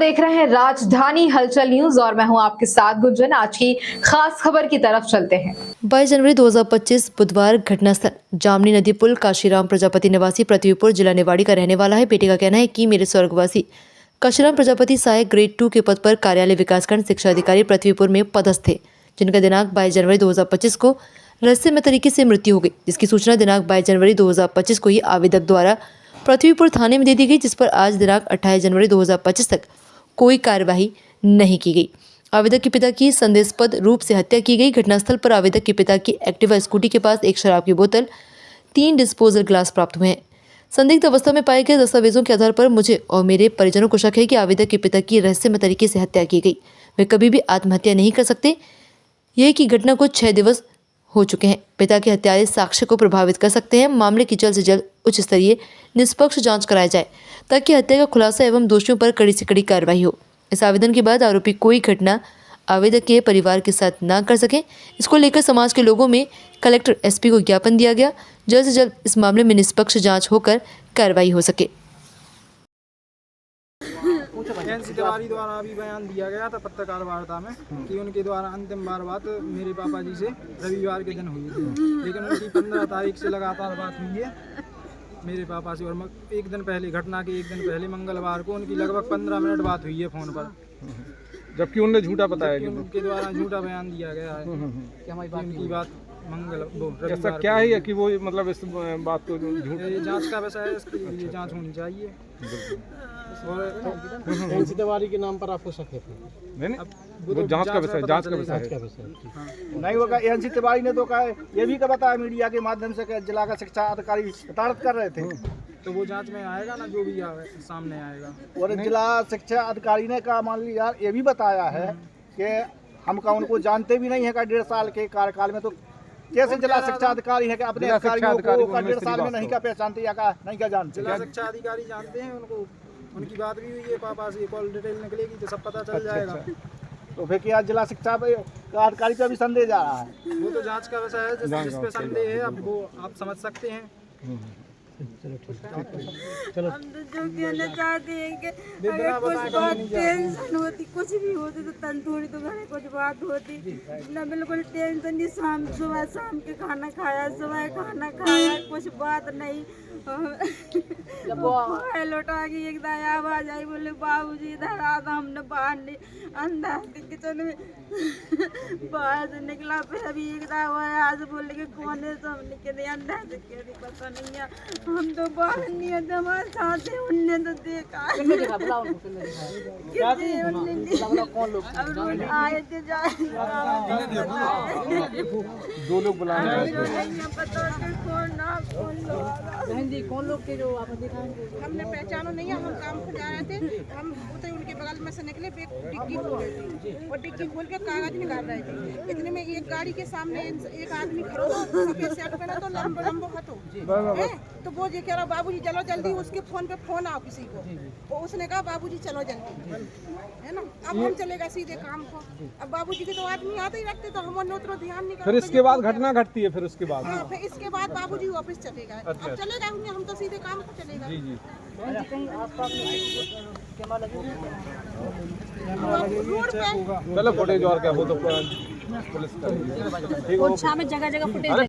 देख रहे हैं राजधानी हलचल न्यूज और मैं हूं आपके साथ गुंजन। आज की खास खबर की तरफ चलते हैं। 22 जनवरी 2025 बुधवार घटनास्थल जामनी नदी पुल। काशीराम प्रजापति निवासी पृथ्वीपुर जिला निवाड़ी का रहने वाला है। बेटे का कहना है कि मेरे स्वर्गवासी काशीराम प्रजापति सहायक ग्रेड 2 के पद पर कार्यालय विकासखंड शिक्षा अधिकारी पृथ्वीपुर में पदस्थ थे, जिनका दिनांक 22 जनवरी 2025 को रहस्यमय तरीके से मृत्यु हो गई, जिसकी सूचना दिनांक 22 जनवरी 2025 को ही आवेदक द्वारा पृथ्वीपुर थाने में दे दी गई, जिस पर आज दिनांक 28 जनवरी 2025 तक कोई कार्यवाही नहीं की गई। आवेदक के पिता की संदेहास्पद रूप से हत्या की गई। घटनास्थल पर आवेदक के पिता की एक्टिवा स्कूटी के पास एक शराब की बोतल, 3 डिस्पोजल ग्लास प्राप्त हुए हैं। संदिग्ध अवस्था में पाए गए दस्तावेजों के आधार पर मुझे और मेरे परिजनों को शक है कि आवेदक के पिता की रहस्यमय तरीके से हत्या की गई। वे कभी भी आत्महत्या नहीं कर सकते। यह की घटना को 6 दिवस हो चुके हैं। पिता के हत्यारे साक्ष्य को प्रभावित कर सकते हैं। मामले की जल्द से जल्द उच्च स्तरीय निष्पक्ष जांच कराई जाए ताकि हत्या का खुलासा एवं दोषियों पर कड़ी से कड़ी कार्रवाई हो। इस आवेदन के बाद आरोपी कोई घटना आवेदक के परिवार के साथ ना कर सके, इसको लेकर समाज के लोगों में कलेक्टर एसपी को ज्ञापन दिया गया। जल्द से जल्द इस मामले में निष्पक्ष जांच होकर कार्रवाई हो सके। एनसी तिवारी द्वारा अभी बयान दिया गया था पत्रकार वार्ता में कि उनके द्वारा अंतिम बार बात मेरे पापा जी से रविवार के दिन हुई थी, लेकिन उनकी 15 तारीख से लगातार बात हुई है मेरे पापा से। और एक दिन पहले, घटना के एक दिन पहले मंगलवार को उनकी लगभग 15 मिनट बात हुई है फ़ोन पर, जबकि उन्होंने झूठा बताया कि उनके द्वारा झूठा बयान दिया गया है कि हमारी उनकी बात ऐसा क्या है कि वो मतलब इस बात को झूठ। ये जांच का विषय है, इसकी ये जांच होनी चाहिए। और एनसी तिवारी के नाम पर आपको शक है? नहीं, वो जांच का विषय, जांच का विषय है। नहीं होगा। एनसी तिवारी ने तो कहा, ये भी का बताया मीडिया के माध्यम से कि जिला का शिक्षा अधिकारी प्रताड़ित कर रहे थे, तो वो जांच में आएगा ना, जो भी सामने आएगा। और जिला शिक्षा अधिकारी ने कहा, मान लीजिए ये भी बताया है कि हम का उनको जानते भी नहीं है का 1.5 साल के कार्यकाल में, तो कैसे जिला शिक्षा अधिकारी है कि अपने अधिकारियों को 1.5 साल में नहीं का पहचानते या का नहीं का जानते? जिला शिक्षा अधिकारी जानते हैं उनको, उनकी बात भी हुई है पापा से, कॉल डिटेल निकलेगी तो सब पता चल जाएगा। तो फिर क्या जिला शिक्षा अधिकारी पे भी संदेह जा रहा है? वो तो जांच का विषय है, जिस पे संदेह है अब वो आप समझ सकते हैं। चलो हम तो जो कहना चाहते हैं कि अगर कुछ बात टेंशन होती, कुछ भी होती तो तन थोड़ी तो घर कुछ बात होती ना, बिल्कुल टेंशन नहीं। सुबह शाम के खाना खाया, सुबह खाना खाया, कुछ बात नहीं। लौटा के एक आवाज आई, बोले बाबूजी इधर आ, तो हमने बाहर नहीं अंदर किचन में बाहर से निकला, फिर अभी एक आज बोले कि कौन है, तो हमने कह दिया अंदर से कह दी पता नहीं है, हम तो बाहर नहीं है, हमारे साथ है। उनने तो देखा आए थे, दो लोग बुला पता कौन लोग थे जो आपने देखा? हमने पहचानो नहीं है, हम काम पर जा रहे थे, हम उतरे उनके बगल में से निकले, डिग्गी खोल रहे थे और डिग्गी खोल के कागज निकाल रहे थे। इतने में एक गाड़ी के सामने एक आदमी खड़ा था, सफेद शर्ट पहना, तो लंबो हथो है, तो वो ये कह रहा बाबूजी चलो जल्दी, उसके फोन पे फोन आओ किसी को, तो उसने कहा बाबूजी चलो जल्दी, है ना। अब हम चलेगा सीधे काम को, अब बाबूजी के तो आदमी आते ही रखते, तो हम उतना ध्यान नहीं करते। फिर इसके बाद घटना घटती है, फिर उसके बाद हाँ, फिर इसके बाद बाबूजी ऑफिस चलेगा। अब चलेगा हम तो सीधे काम को चलेगा। जी जी। चलो फुटेज और क्या, वो तो पुलिस का जगह जगह फुटेज।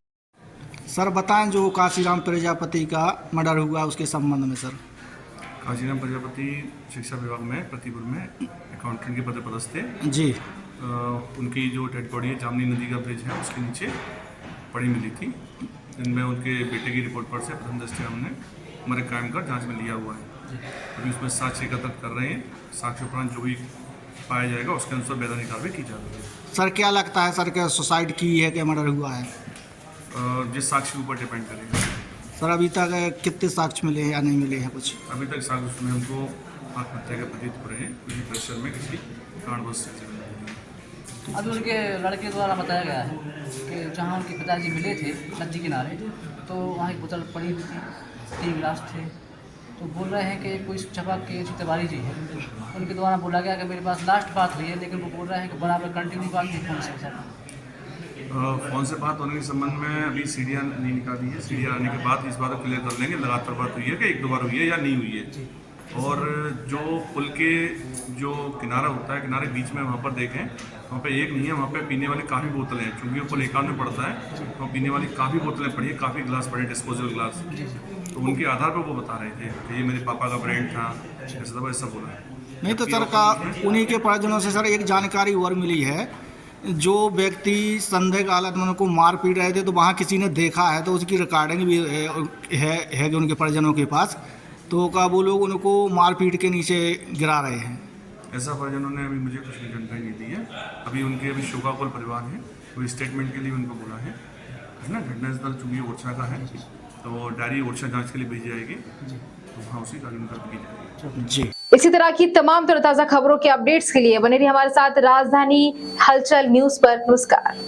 सर बताएं, जो काशीराम प्रजापति का मर्डर हुआ उसके संबंध में। सर काशीराम प्रजापति शिक्षा विभाग में पृथ्वीपुर में अकाउंटेंट के पद पदस्थ थे जी। उनकी जो डेड बॉडी है जामनी नदी का ब्रिज है उसके नीचे पड़ी मिली थी, जिनमें उनके बेटे की रिपोर्ट पर से प्रथम दृष्टया हमने मर्डर कायम कर जांच में लिया हुआ है। अभी उसमें साक्ष्य एकत्र कर रहे हैं, साक्ष्य उपरांत जो भी पाया जाएगा उसके अनुसार वैधानिक कार्रवाई की जा रही है। सर क्या लगता है सर, क्या सुसाइड की है कि मर्डर हुआ है? जिस साक्ष्य के ऊपर डिपेंड करेगा। सर अभी तक कितने साक्ष्य मिले हैं या नहीं मिले हैं कुछ? अभी तक साक्ष्य में हमको आत्महत्या के प्रतीत हो रहे हैं, किसी प्रेशर में किसी कारणवश से। अभी उनके लड़के द्वारा बताया गया है कि जहाँ उनके पिताजी मिले थे नदी किनारे, तो वहाँ एक बोतल पड़ी हुई थी, 3 गिलास थे, तो बोल रहे हैं कि कोई छपक के तिवारी जी है, उनके द्वारा बोला गया कि मेरे पास लास्ट बात हुई है, लेकिन वो बोल रहे हैं कि बराबर कंटिन्यू बात थी फोन से। फोन से बात होने के संबंध में अभी सीढ़ियाँ नहीं निकाली है, सीढ़ियाँ आने के बाद इस बात को क्लियर कर लेंगे लगातार बात हुई है कि 1-2 बार हुई है या नहीं हुई है। और जो पुल के जो किनारा होता है, किनारे बीच में वहाँ पर देखें, वहाँ पे एक नहीं है, वहाँ पे पीने वाली काफ़ी बोतलें हैं। चूँकि ऊपर एकाउंट में पड़ता है तो पीने वाली काफ़ी बोतलें पड़ी हैं, काफ़ी गिलास पड़े, डिस्पोजेबल गिलास। तो उनके आधार पर वो बता रहे थे कि ये मेरे पापा का ब्रांड था, ऐसा था, ऐसा बोला है। नहीं तो सर का उन्हीं के परिजनों से सर एक जानकारी और मिली है, जो व्यक्ति संदेह की हालत में उनको मार पीट रहे थे तो वहाँ किसी ने देखा है, तो उसकी रिकॉर्डिंग भी है जो उनके परिजनों के पास, तो का वो लोग उनको मार पीट के नीचे गिरा रहे हैं। ऐसा परिजनों ने अभी मुझे कुछ भी जानकारी नहीं दी है। अभी उनके अभी शोकाकुल परिवार है, कोई स्टेटमेंट के लिए उनको बोला है ना। घटनास्थल चूँकि ओरछा का है तो डायरी ओरछा जांच के लिए भेजी जाएगी, तो वहाँ उसी का अनुगमन की जाएगी जी। इसी तरह की तमाम ताज़ा खबरों के अपडेट्स के लिए बने रहिए हमारे साथ राजधानी हलचल न्यूज पर। नमस्कार।